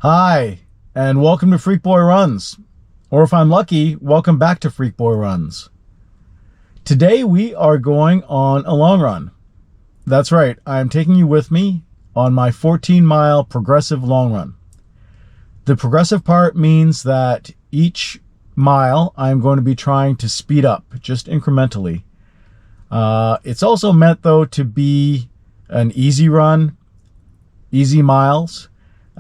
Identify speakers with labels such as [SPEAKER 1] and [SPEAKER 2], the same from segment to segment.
[SPEAKER 1] Hi, and welcome to Freak Boy Runs. Or if I'm lucky, welcome back to Freak Boy Runs. Today we are going on a long run. That's right, I am taking you with me on my 14-mile progressive long run. The progressive part means that each mile I'm going to be trying to speed up, just incrementally. It's also meant, though, to be an easy run, easy miles.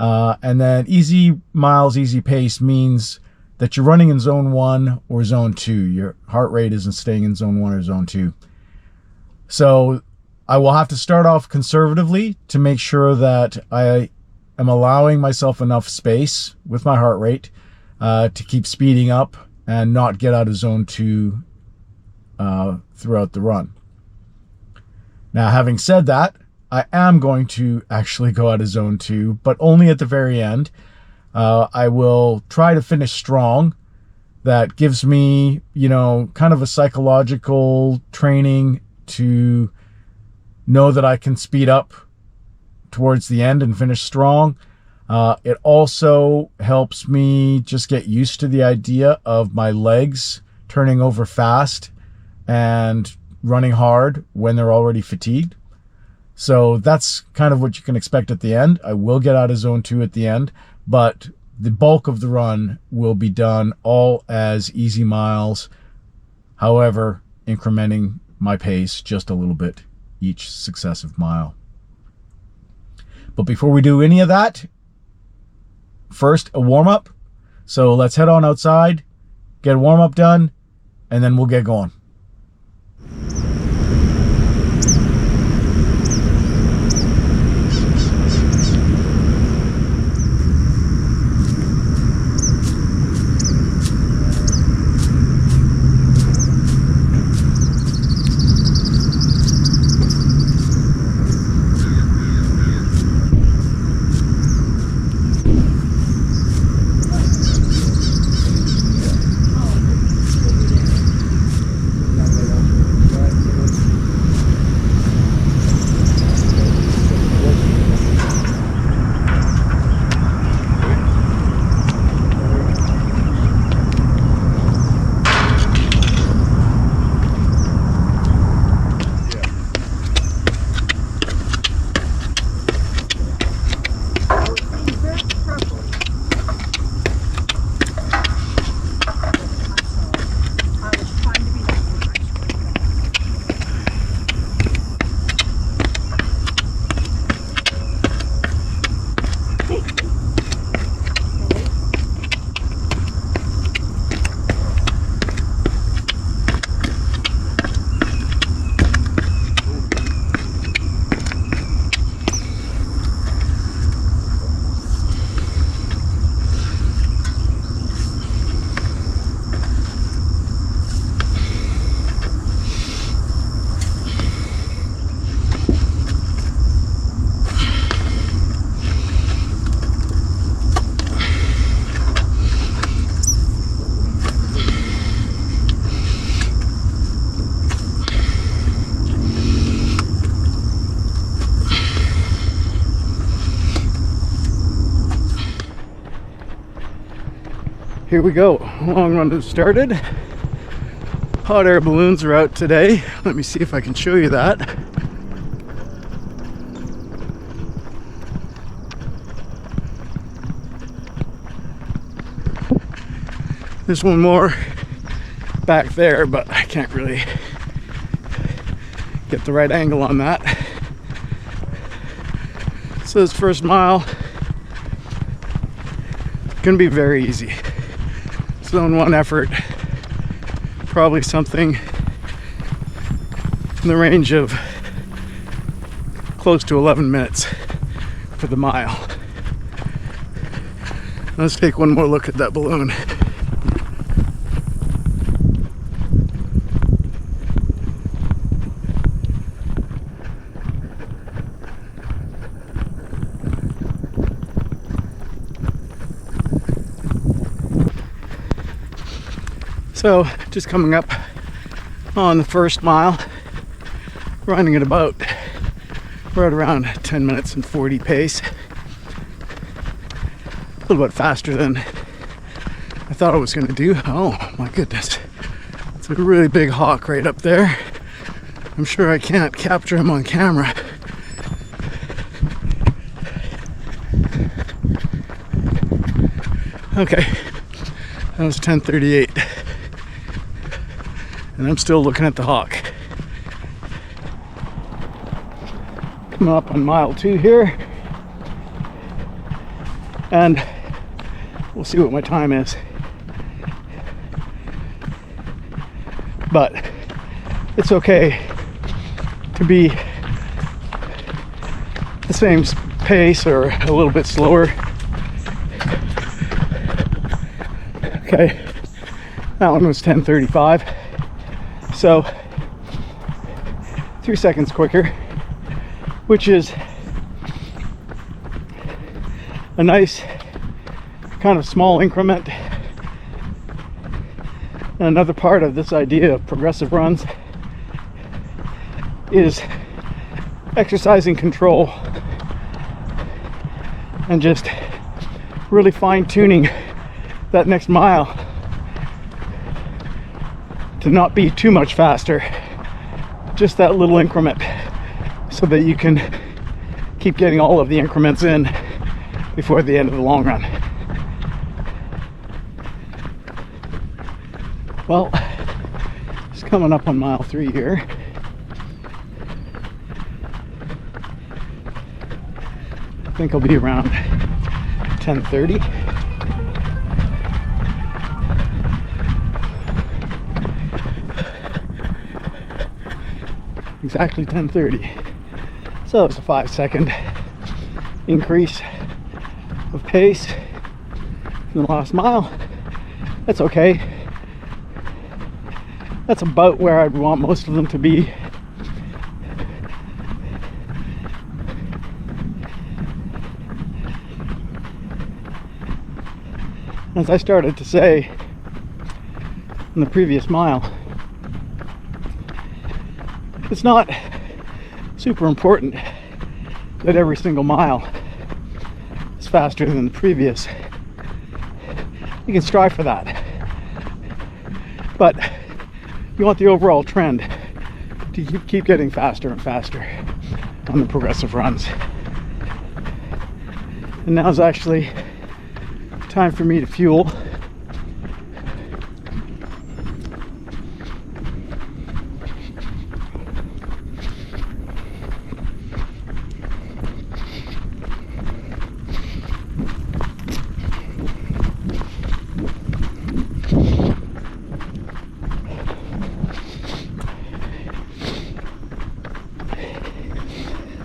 [SPEAKER 1] And then easy miles, easy pace means that you're running in zone 1 or zone 2. Your heart rate isn't staying in zone 1 or zone 2. So I will have to start off conservatively to make sure that I am allowing myself enough space with my heart rate to keep speeding up and not get out of zone 2 throughout the run. Now, having said that, I am going to actually go out of zone 2, but only at the very end. I will try to finish strong. That gives me, kind of a psychological training to know that I can speed up towards the end and finish strong. It also helps me just get used to the idea of my legs turning over fast and running hard when they're already fatigued. So that's kind of what you can expect at the end. I will get out of zone 2 at the end, but the bulk of the run will be done all as easy miles, however, incrementing my pace just a little bit each successive mile. But before we do any of that, first a warm-up. So let's head on outside, get a warm-up done, and then we'll get going. Here we go. Long run has started. Hot air balloons are out today. Let me see if I can show you that. There's one more back there, but I can't really get the right angle on that. So this first mile gonna be very easy. Zone 1 effort, probably something in the range of close to 11 minutes for the mile. Let's take one more look at that balloon. So just coming up on the first mile, running at about right around 10 minutes and 40 pace. little bit faster than I thought I was going to do. Oh my goodness. It's a really big hawk right up there. I'm sure I can't capture him on camera. Okay, that was 10:38. And I'm still looking at the hawk. Coming up on mile 2 here. And we'll see what my time is. But it's okay to be the same pace or a little bit slower. Okay, that one was 10:35. So 3 seconds quicker, which is a nice kind of small increment. And another part of this idea of progressive runs is exercising control and just really fine-tuning that next mile to not be too much faster, just that little increment, so that you can keep getting all of the increments in before the end of the long run. Well, it's coming up on mile 3 here. I think I'll be around 10:30. Exactly 10:30. So it's a 5-second increase of pace in the last mile. That's okay. That's about where I'd want most of them to be. As I started to say in the previous mile, it's not super important that every single mile is faster than the previous. You can strive for that, but you want the overall trend to keep getting faster and faster on the progressive runs. And now's actually time for me to fuel.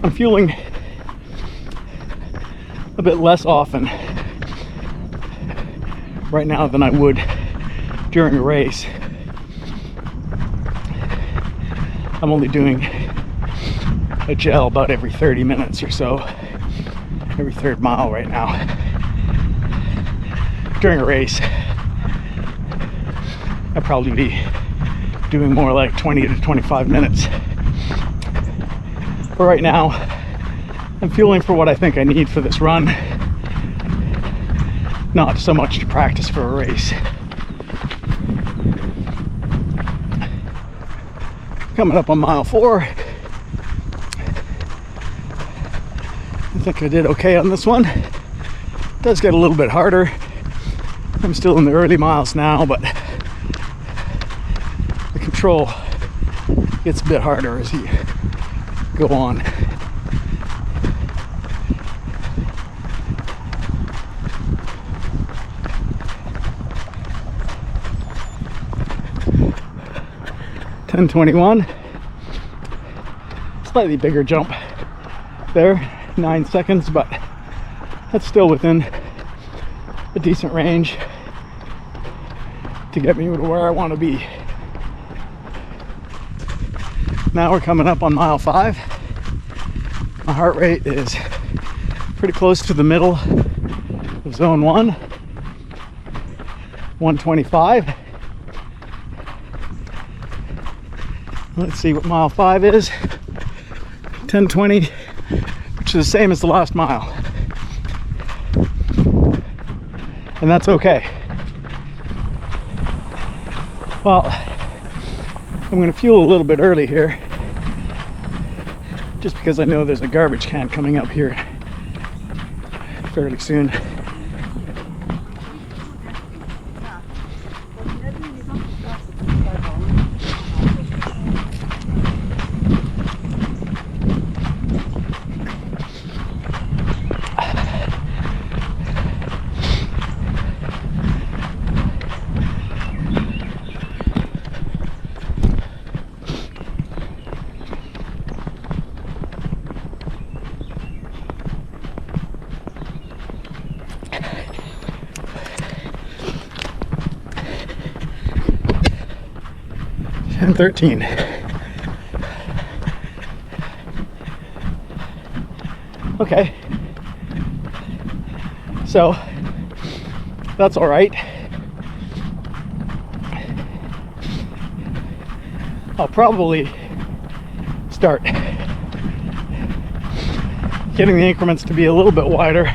[SPEAKER 1] I'm fueling a bit less often right now than I would during a race. I'm only doing a gel about every 30 minutes or so, every third mile right now. During a race, I'd probably be doing more like 20 to 25 minutes. But right now, I'm fueling for what I think I need for this run, not so much to practice for a race. Coming up on mile 4. I think I did okay on this one. It does get a little bit harder. I'm still in the early miles now, but the control gets a bit harder as you go on. $10:21. Slightly bigger jump there, 9 seconds, but that's still within a decent range to get me to where I want to be. Now we're coming up on mile 5. My heart rate is pretty close to the middle of zone 1, 125. Let's see what mile 5 is. 10:20, which is the same as the last mile. and that's okay. Well, I'm going to fuel a little bit early here, just because I know there's a garbage can coming up here fairly soon. And 13. Okay, so that's all right. I'll probably start getting the increments to be a little bit wider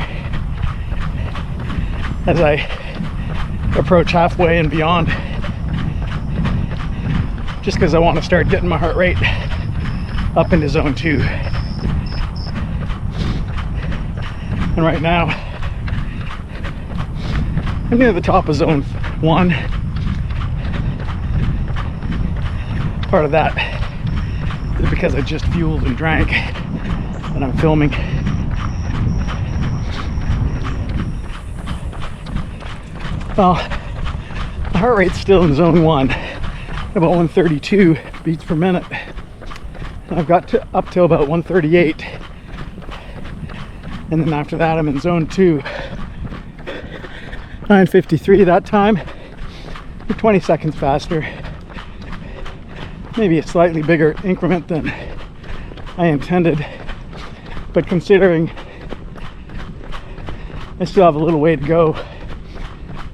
[SPEAKER 1] as I approach halfway and beyond, just because I want to start getting my heart rate up into zone 2. And right now I'm near the top of zone 1. Part of that is because I just fueled and drank and I'm filming. Well, the heart rate's still in zone 1, about 132 beats per minute. And I've got up to about 138. And then after that, I'm in zone 2. 9:53 that time. 20 seconds faster. Maybe a slightly bigger increment than I intended. But considering I still have a little way to go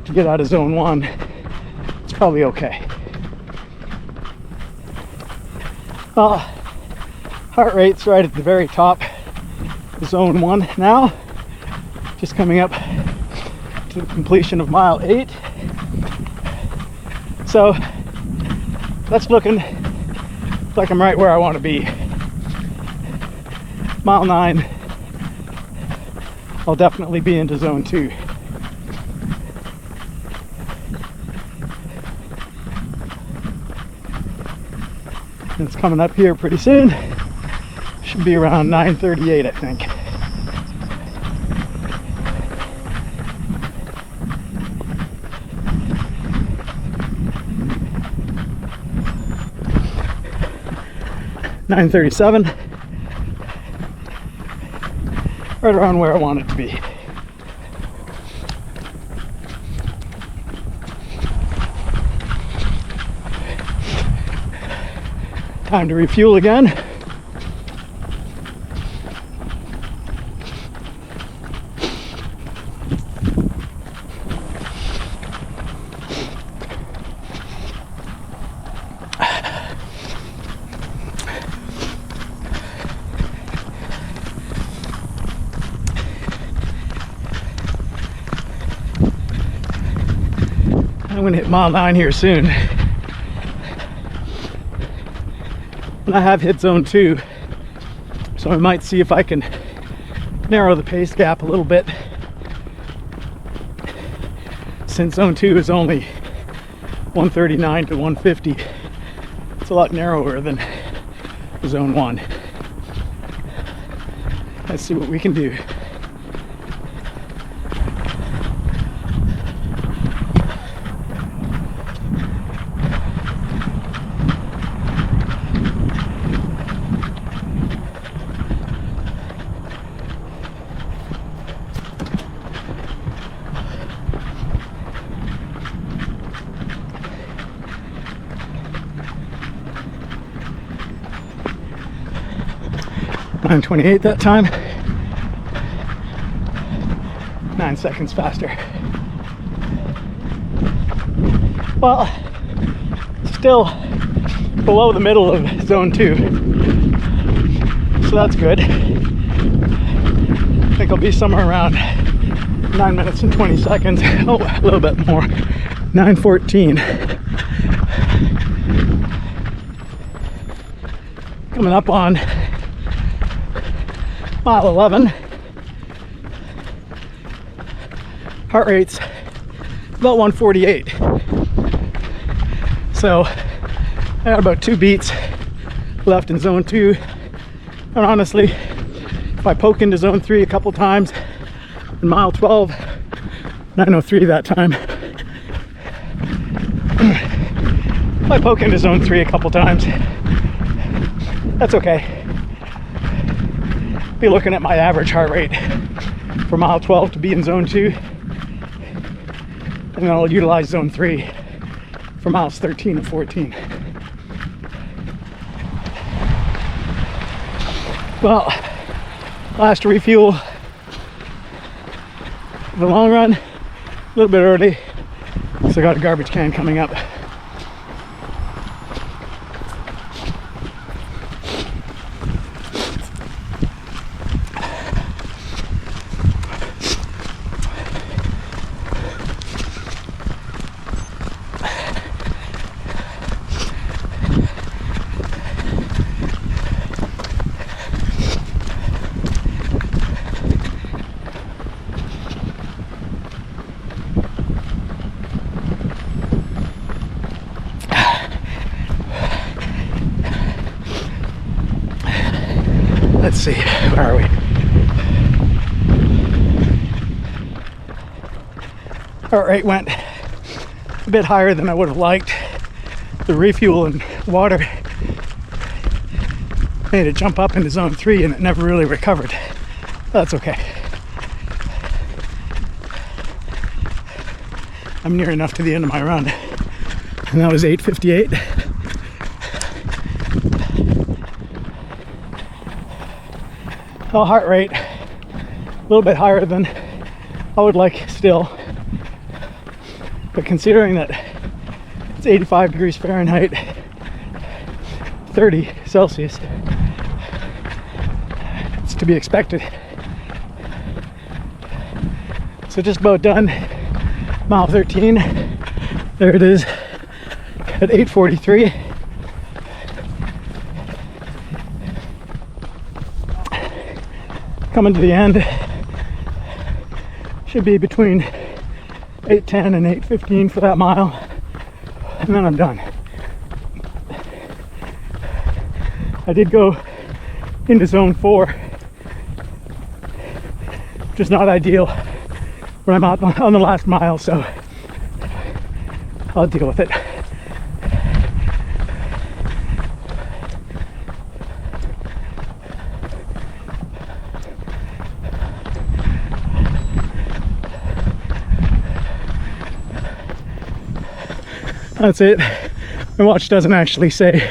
[SPEAKER 1] to get out of zone 1, it's probably okay. Well, heart rate's right at the very top of zone 1 now. Just coming up to the completion of mile 8. So that's looking like I'm right where I want to be. Mile 9, I'll definitely be into zone 2. It's coming up here pretty soon. Should be around 9:38, I think. $9:37. Right around where I want it to be. Time to refuel again. I'm going to hit mile 9 here soon. And I have hit zone 2, so I might see if I can narrow the pace gap a little bit, since zone 2 is only 139 to 150. It's a lot narrower than zone 1. Let's see what we can do. $9:28 that time. 9 seconds faster. Well, still below the middle of zone 2, so that's good. I think I'll be somewhere around 9 minutes and 20 seconds. Oh, a little bit more. 9:14. Coming up on mile 11. Heart rate's about 148. So I got about 2 beats left in zone 2. And honestly, if I poke into zone 3 a couple times in mile 12, 9:03 that time. If I poke into zone 3 a couple times, that's okay. Be looking at my average heart rate for mile 12 to be in zone 2. And then I'll utilize zone 3 for miles 13 and 14. Well, last refuel of the long run, a little bit early, because I got a garbage can coming up. Let's see, where are we? Heart rate went a bit higher than I would have liked. The refuel and water made it jump up into zone 3 and it never really recovered. That's okay. I'm near enough to the end of my run. And that was 8:58. Well, heart rate a little bit higher than I would like still, but considering that it's 85 degrees Fahrenheit, 30 Celsius, it's to be expected. So just about done. Mile 13, there it is at 8:43. Coming to the end, should be between 8:10 and 8:15 for that mile, and then I'm done. I did go into zone 4, which is not ideal when I'm out on the last mile, so I'll deal with it. That's it. My watch doesn't actually say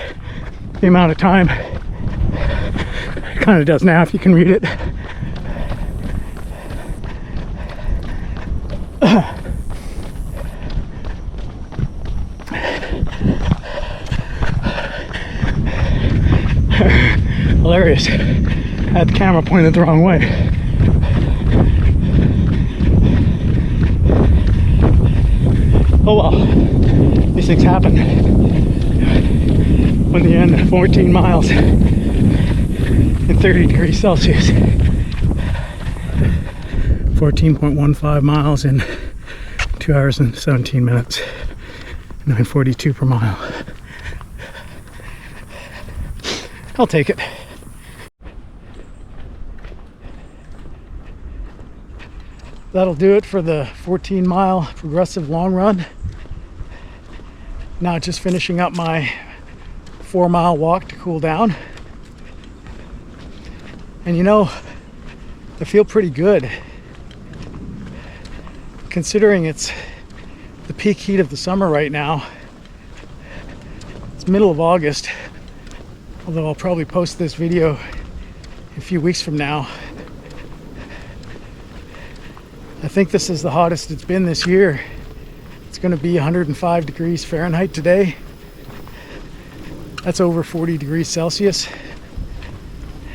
[SPEAKER 1] the amount of time. It kind of does now if you can read it. Hilarious. I had the camera pointed the wrong way. Oh well. These things happen when the end of 14 miles in 30 degrees Celsius. 14.15 miles in 2 hours and 17 minutes. 9:42 per mile. I'll take it. That'll do it for the 14-mile progressive long run. Now just finishing up my 4-mile walk to cool down. And you know, I feel pretty good considering it's the peak heat of the summer right now. It's middle of August, although I'll probably post this video a few weeks from now. I think this is the hottest it's been this year. It's going to be 105 degrees Fahrenheit today. That's over 40 degrees Celsius.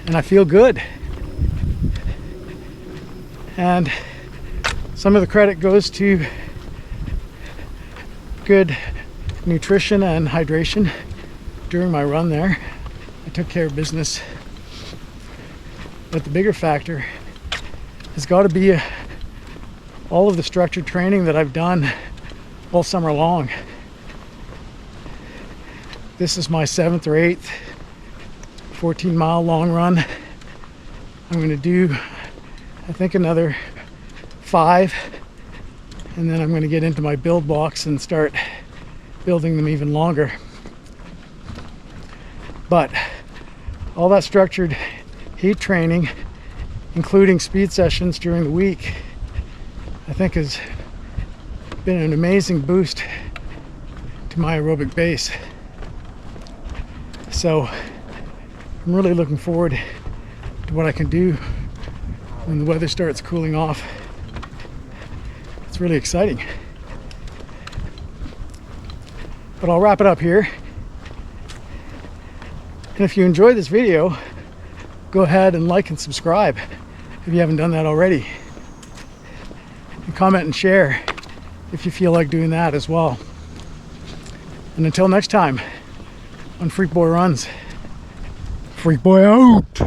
[SPEAKER 1] And I feel good. And Some of the credit goes to good nutrition and hydration during my run there. I took care of business. But the bigger factor has got to be all of the structured training that I've done all summer long. This is my 7th or 8th 14-mile long run. I'm going to do, I think, another 5, and then I'm going to get into my build blocks and start building them even longer. But all that structured heat training, including speed sessions during the week, I think has been an amazing boost to my aerobic base. So I'm really looking forward to what I can do when the weather starts cooling off. It's really exciting. But I'll wrap it up here. And if you enjoyed this video, go ahead and like and subscribe if you haven't done that already. And comment and share if you feel like doing that as well. And until next time on Freak Boy Runs, Freak Boy out!